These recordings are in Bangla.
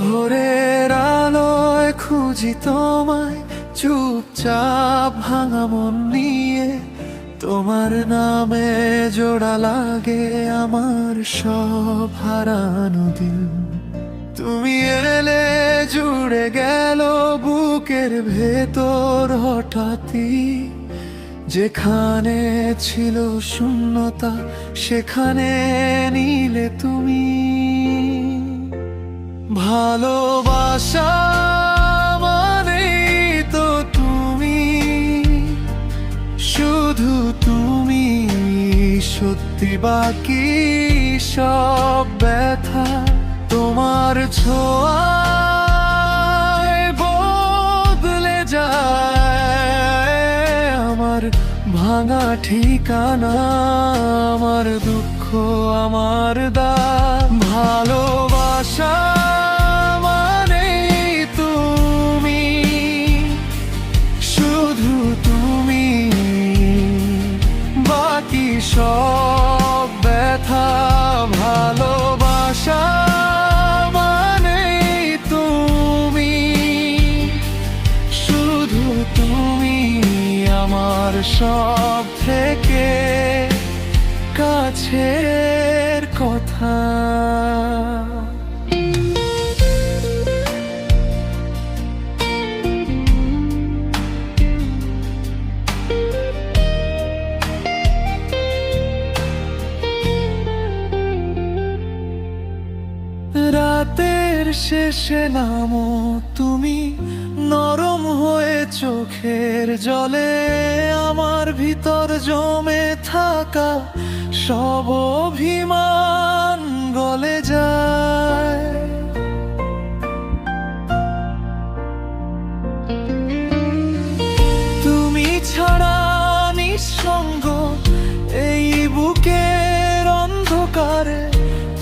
ভোরের আলোয় খুঁজি তোমায়, চুপচাপ ভাঙা মন নিয়ে। তোমার নামে জোড়া লাগে আমার সব হারানো দিন। তুমি এলে জুড়ে গেল বুকের ভেতর হঠাৎই। যেখানে ছিল শূন্যতা সেখানে নিলে তুমি। ভালোবাসা মানেই তো তুমি, শুধু তুমি। সত্যি বাকি সব ব্যথা তোমার ছোঁয়ায় বদলে যায়। আমার ভাঙা ঠিকানা, আমার দুঃখ, আমার দাম। ভালোবাসা মানেই তুমি, শুধু তুমি। বাকি সব ব্যথা। ভালোবাসা মানেই তুমি, শুধু তুমি। আমার সব থেকে কাছের কথা। রাতের শেষে নামো তুমি, নরম হয়ে চোখের জলে। আমার ভিতর জমে থাকা সব অভিমান গলে যায়। তুমি ছাড়া নিঃসঙ্গ এই বুকের অন্ধকারে।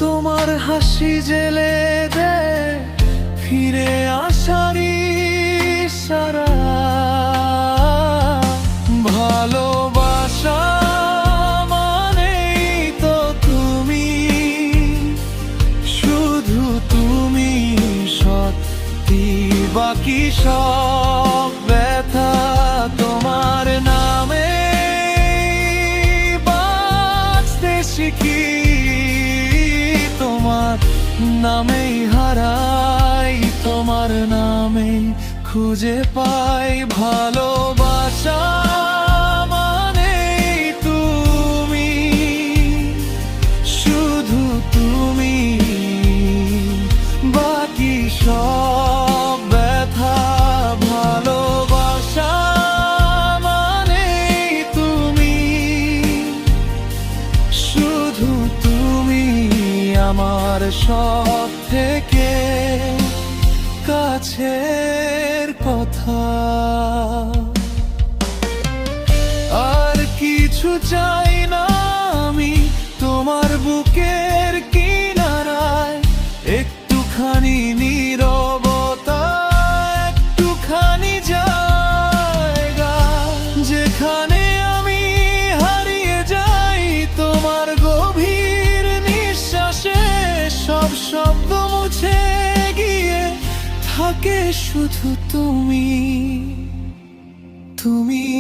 তোমার হাসি জেলে দেয় ফিরে আসারই সারা। ভালোবাসা মানেই তো তুমি, শুধু তুমি। সত্যি বাকি সব ব্যথা তোমার নামে বাঁচতে শিখি। তোমার নামেই হারাই, তোমার নামেই খুঁজে পাই। ভালোবাসা মানেই তুমি, শুধু তুমি। বাকি সব ব্যথা। ভালোবাসা মানেই তুমি, শুধু তুমি। আমার সব থেকে কাছের কথা। আর কিছু চাই না আমি তোমার বুকের কিনারায়। একটুখানি নীরবতা, একটুখানি জায়গা যেখানে আমি হারিয়ে যাই তোমার গভীর নিঃশ্বাসে। সব শব্দ মুছে গিয়ে থাকে শুধু তুমি, তুমি।